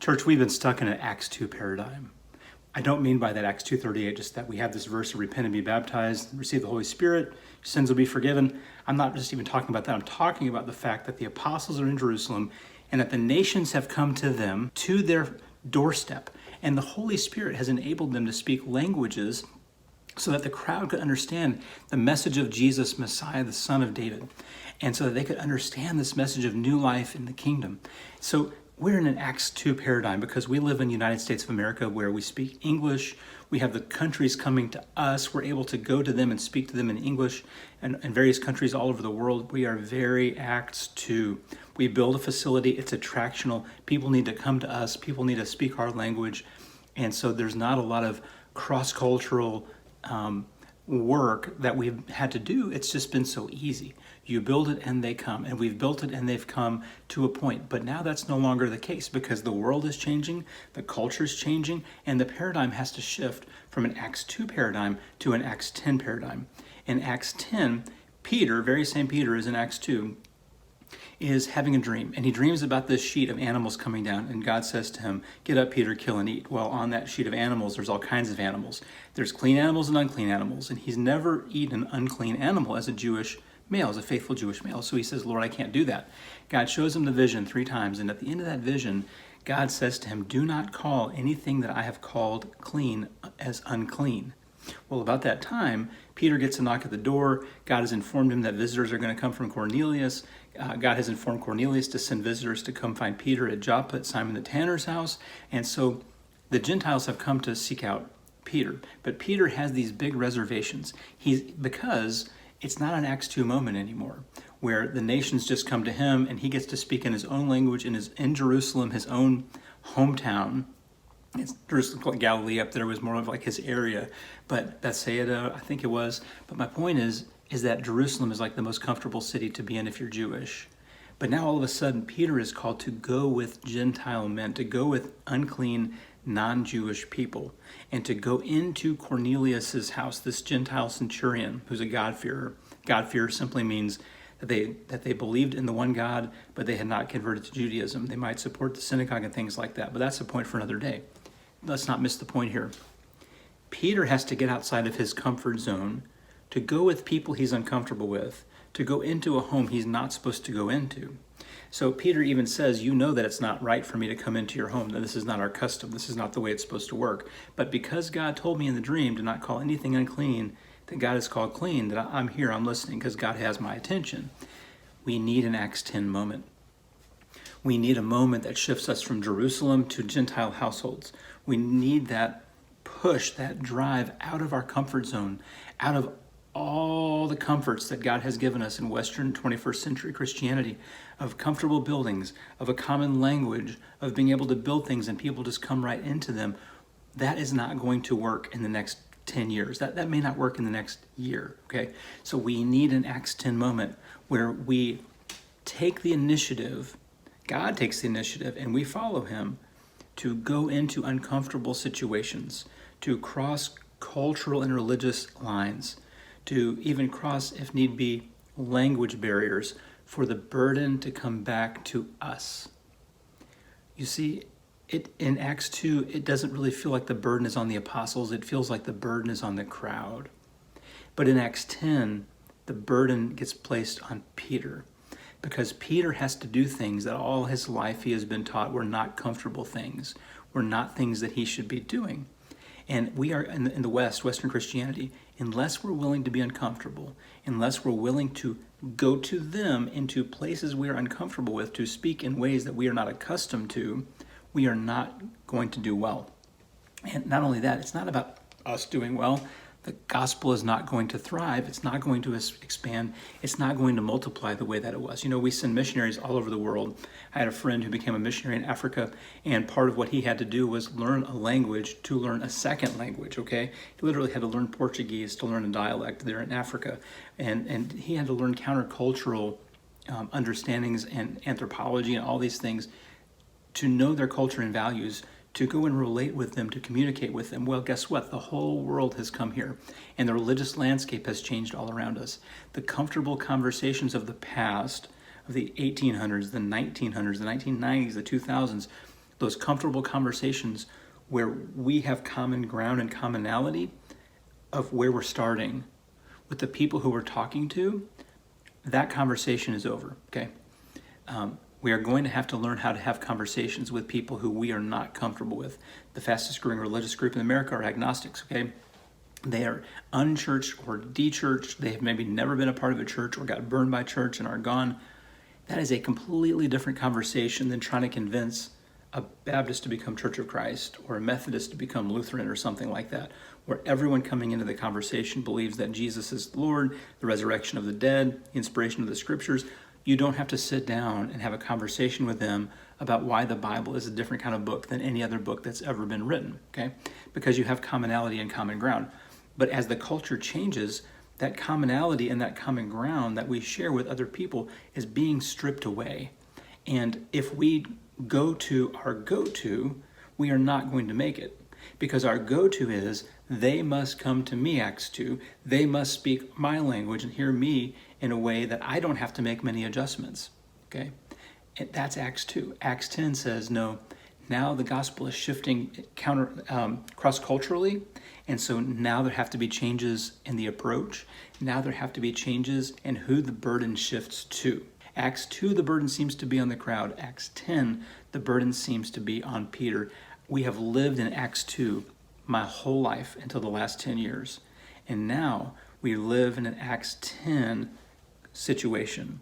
Church, we've been stuck in an Acts 2 paradigm. I don't mean by that Acts 2:38 just that we have this verse of repent and be baptized, receive the Holy Spirit, your sins will be forgiven. I'm not just even talking about that. I'm talking about the fact that the apostles are in Jerusalem and that the nations have come to them, to their doorstep, and the Holy Spirit has enabled them to speak languages so that the crowd could understand the message of Jesus, Messiah, the Son of David, and so that they could understand this message of new life in the kingdom. So we're in an Acts 2 paradigm because we live in the United States of America where we speak English. We have the countries coming to us. We're able to go to them and speak to them in English. And in various countries all over the world, we are very Acts 2. We build a facility. It's attractional. People need to come to us. People need to speak our language. And so there's not a lot of cross-cultural work that we've had to do. It's just been so easy. You build it and they come, and we've built it and they've come to a point. But now that's no longer the case because the world is changing, the culture is changing, and the paradigm has to shift from an Acts 2 paradigm to an Acts 10 paradigm. In Acts 10, Peter, very same Peter as in Acts 2, is having a dream, and he dreams about this sheet of animals coming down, and God says to him, "Get up, Peter, kill and eat." Well, on that sheet of animals, there's all kinds of animals. There's clean animals and unclean animals, and he's never eaten an unclean animal as a Jewish male, as a faithful Jewish male. So he says, "Lord, I can't do that." God shows him the vision 3 times, and at the end of that vision, God says to him, "Do not call anything that I have called clean as unclean." Well, about that time, Peter gets a knock at the door. God has informed him that visitors are going to come from Cornelius. God has informed Cornelius to send visitors to come find Peter at Joppa at Simon the tanner's house. And so the Gentiles have come to seek out Peter. But Peter has these big reservations. Because it's not an Acts 2 moment anymore, where the nations just come to him and he gets to speak in his own language in Jerusalem, his own hometown. It's Jerusalem, Galilee up there was more of like his area, but Bethsaida, I think it was. But my point is that Jerusalem is like the most comfortable city to be in if you're Jewish. But now all of a sudden, Peter is called to go with Gentile men, to go with unclean, non-Jewish people, and to go into Cornelius's house, this Gentile centurion who's a God-fearer. God-fearer simply means that they believed in the one God, but they had not converted to Judaism. They might support the synagogue and things like that, but that's a point for another day. Let's not miss the point here. Peter has to get outside of his comfort zone to go with people he's uncomfortable with, to go into a home he's not supposed to go into. So Peter even says, "You know that it's not right for me to come into your home, that this is not our custom, this is not the way it's supposed to work. But because God told me in the dream to not call anything unclean that God has called clean, that I'm here, I'm listening because God has my attention." We need an Acts 10 moment. We need a moment that shifts us from Jerusalem to Gentile households. We need that push, that drive out of our comfort zone, out of all the comforts that God has given us in Western 21st century Christianity, of comfortable buildings, of a common language, of being able to build things and people just come right into them. That is not going to work in the next 10 years. That may not work in the next year, okay? So we need an Acts 10 moment where we take the initiative, God takes the initiative, and we follow him to go into uncomfortable situations, to cross cultural and religious lines, to even cross, if need be, language barriers for the burden to come back to us. You see, in Acts 2, it doesn't really feel like the burden is on the apostles. It feels like the burden is on the crowd. But in Acts 10, the burden gets placed on Peter, because Peter has to do things that all his life he has been taught were not comfortable things, were not things that he should be doing. And we are in the West, Western Christianity, unless we're willing to be uncomfortable, unless we're willing to go to them into places we are uncomfortable with, to speak in ways that we are not accustomed to, we are not going to do well. And not only that, it's not about us doing well. The gospel is not going to thrive. It's not going to expand. It's not going to multiply the way that it was. You know, we send missionaries all over the world. I had a friend who became a missionary in Africa, and part of what he had to do was learn a language to learn a second language, okay? He literally had to learn Portuguese to learn a dialect there in Africa. And he had to learn countercultural understandings and anthropology and all these things to know their culture and values, to go and relate with them, to communicate with them. Well, guess what? The whole world has come here, and the religious landscape has changed all around us. The comfortable conversations of the past, of the 1800s, the 1900s, the 1990s, the 2000s, those comfortable conversations where we have common ground and commonality of where we're starting with the people who we're talking to, that conversation is over, okay? We are going to have to learn how to have conversations with people who we are not comfortable with. The fastest growing religious group in America are agnostics, okay? They are unchurched or de-churched. They have maybe never been a part of a church or got burned by church and are gone. That is a completely different conversation than trying to convince a Baptist to become Church of Christ or a Methodist to become Lutheran or something like that, where everyone coming into the conversation believes that Jesus is the Lord, the resurrection of the dead, the inspiration of the scriptures. You don't have to sit down and have a conversation with them about why the Bible is a different kind of book than any other book that's ever been written, okay? Because you have commonality and common ground. But as the culture changes, that commonality and that common ground that we share with other people is being stripped away. And if we go to our go-to, we are not going to make it. Because our go-to is, they must come to me, Acts 2. They must speak my language and hear me in a way that I don't have to make many adjustments, okay? And that's Acts 2. Acts 10 says, no, now the gospel is shifting cross-culturally, and so now there have to be changes in the approach. Now there have to be changes in who the burden shifts to. Acts 2, the burden seems to be on the crowd. Acts 10, the burden seems to be on Peter. We have lived in Acts 2 my whole life until the last 10 years. And now we live in an Acts 10 situation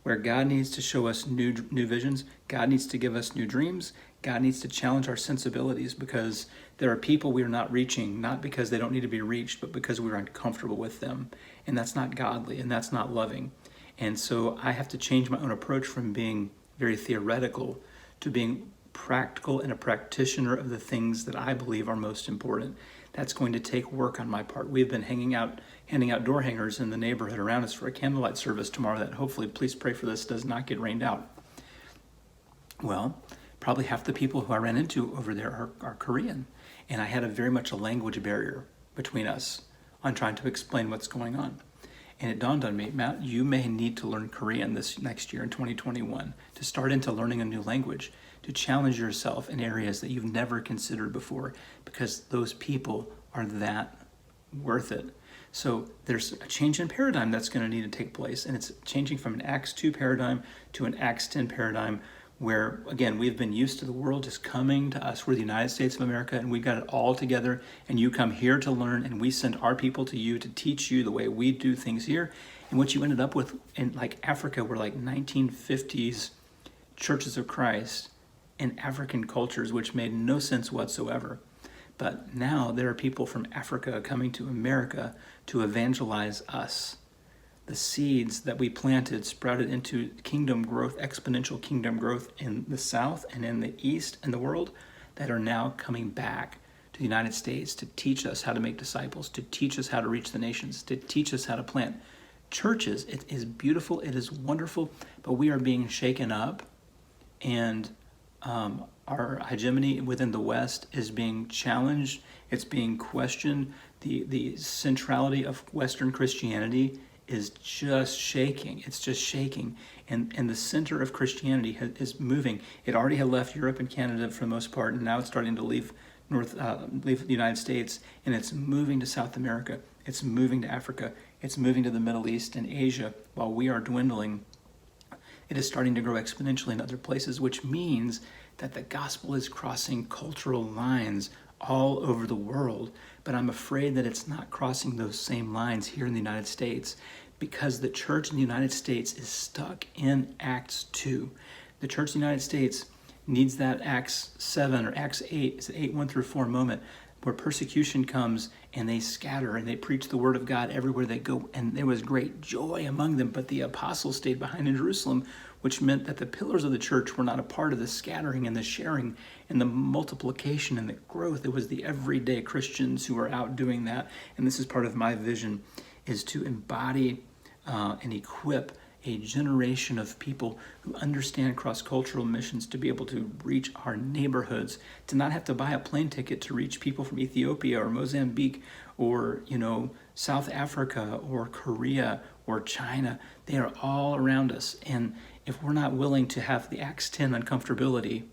where God needs to show us new visions. God needs to give us new dreams. God needs to challenge our sensibilities, because there are people we are not reaching, not because they don't need to be reached, but because we're uncomfortable with them. And that's not godly, and that's not loving. And so I have to change my own approach from being very theoretical to being practical and a practitioner of the things that I believe are most important. That's going to take work on my part. We've been handing out door hangers in the neighborhood around us for a candlelight service tomorrow that hopefully, please pray for this, does not get rained out. Well, probably half the people who I ran into over there are Korean. And I had very much a language barrier between us on trying to explain what's going on. And it dawned on me, Matt, you may need to learn Korean this next year in 2021 to start into learning a new language, to challenge yourself in areas that you've never considered before, because those people are that worth it. So there's a change in paradigm that's going to need to take place, and it's changing from an Acts 2 paradigm to an Acts 10 paradigm where, again, we've been used to the world just coming to us. We're the United States of America, and we've got it all together, and you come here to learn, and we send our people to you to teach you the way we do things here. And what you ended up with in like Africa were like 1950s churches of Christ in African cultures, which made no sense whatsoever. But now there are people from Africa coming to America to evangelize us. The seeds that we planted sprouted into kingdom growth, exponential kingdom growth in the South and in the East and the world, that are now coming back to the United States to teach us how to make disciples, to teach us how to reach the nations, to teach us how to plant churches. It is beautiful, it is wonderful, but we are being shaken up, and our hegemony within the West is being challenged. It's being questioned. The centrality of Western Christianity is just shaking. It's just shaking. And the center of Christianity is moving. It already had left Europe and Canada for the most part, and now it's starting to leave the United States, and it's moving to South America. It's moving to Africa. It's moving to the Middle East and Asia. While we are dwindling, it is starting to grow exponentially in other places, which means that the gospel is crossing cultural lines all over the world. But I'm afraid that it's not crossing those same lines here in the United States, because the church in the United States is stuck in Acts 2. The church in the United States needs that Acts 7 or Acts 8, it's 8, 1 through 4 moment where persecution comes and they scatter and they preach the word of God everywhere they go. And there was great joy among them, but the apostles stayed behind in Jerusalem, which meant that the pillars of the church were not a part of the scattering and the sharing and the multiplication and the growth. It was the everyday Christians who were out doing that. And this is part of my vision, is to embody and equip a generation of people who understand cross-cultural missions, to be able to reach our neighborhoods, to not have to buy a plane ticket to reach people from Ethiopia or Mozambique or, South Africa or Korea or China. They are all around us. And if we're not willing to have the Acts 10 uncomfortability,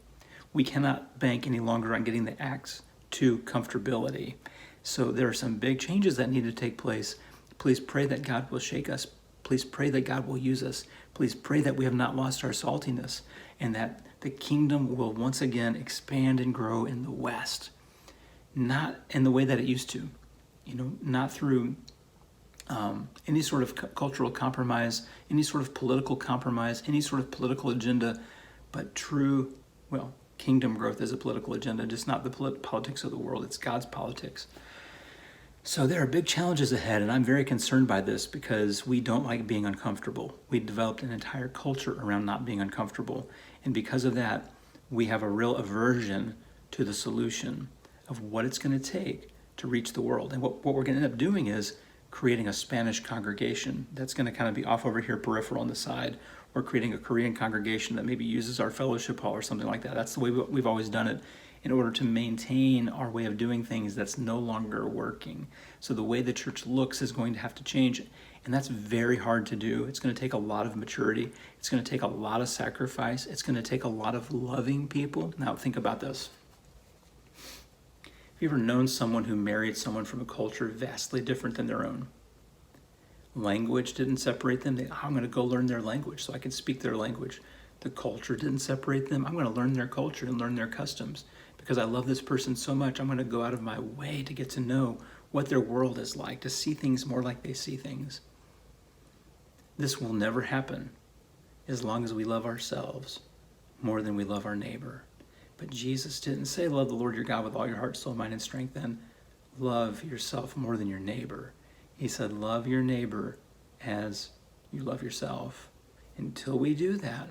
We cannot bank any longer on getting the Acts 2 comfortability. So there are some big changes that need to take place. Please pray that God will shake us. Please pray that God will use us. Please pray that we have not lost our saltiness and that the kingdom will once again expand and grow in the West. Not in the way that it used to, not through any sort of cultural compromise, any sort of political compromise, any sort of political agenda, but true, kingdom growth is a political agenda, just not the politics of the world. It's God's politics. So there are big challenges ahead, and I'm very concerned by this because we don't like being uncomfortable. We developed an entire culture around not being uncomfortable, and because of that, we have a real aversion to the solution of what it's going to take to reach the world. And what we're going to end up doing is creating a Spanish congregation that's going to kind of be off over here peripheral on the side, or creating a Korean congregation that maybe uses our fellowship hall or something like that. That's the way we've always done it in order to maintain our way of doing things that's no longer working. So the way the church looks is going to have to change, and that's very hard to do. It's going to take a lot of maturity. It's going to take a lot of sacrifice. It's going to take a lot of loving people. Now think about this. Have you ever known someone who married someone from a culture vastly different than their own? Language didn't separate them. I'm going to go learn their language so I can speak their language. The culture didn't separate them. I'm going to learn their culture and learn their customs. Because I love this person so much, I'm going to go out of my way to get to know what their world is like, to see things more like they see things. This will never happen as long as we love ourselves more than we love our neighbor. But Jesus didn't say, love the Lord your God with all your heart, soul, mind, and strength, and love yourself more than your neighbor. He said, love your neighbor as you love yourself. Until we do that,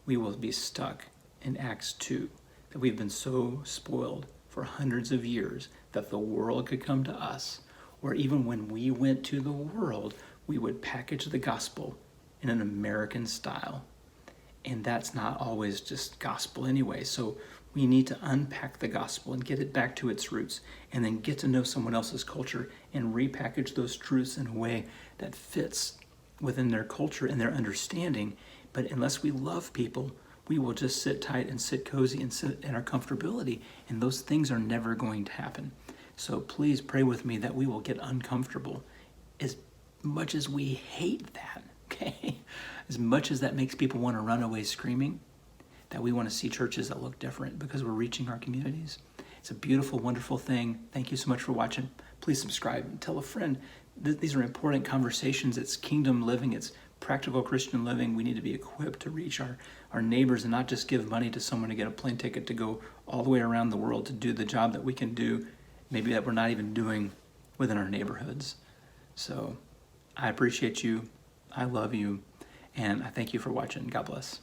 we will be stuck in Acts 2, that we've been so spoiled for hundreds of years that the world could come to us, or even when we went to the world, we would package the gospel in an American style. And that's not always just gospel anyway. So we need to unpack the gospel and get it back to its roots, and then get to know someone else's culture and repackage those truths in a way that fits within their culture and their understanding. But unless we love people, we will just sit tight and sit cozy and sit in our comfortability, and those things are never going to happen. So please pray with me that we will get uncomfortable, as much as we hate that, okay? As much as that makes people want to run away screaming, that we want to see churches that look different because we're reaching our communities. It's a beautiful, wonderful thing. Thank you so much for watching. Please subscribe and tell a friend. These are important conversations. It's kingdom living. It's practical Christian living. We need to be equipped to reach our neighbors and not just give money to someone to get a plane ticket to go all the way around the world to do the job that we can do, maybe that we're not even doing within our neighborhoods. So I appreciate you. I love you. And I thank you for watching. God bless.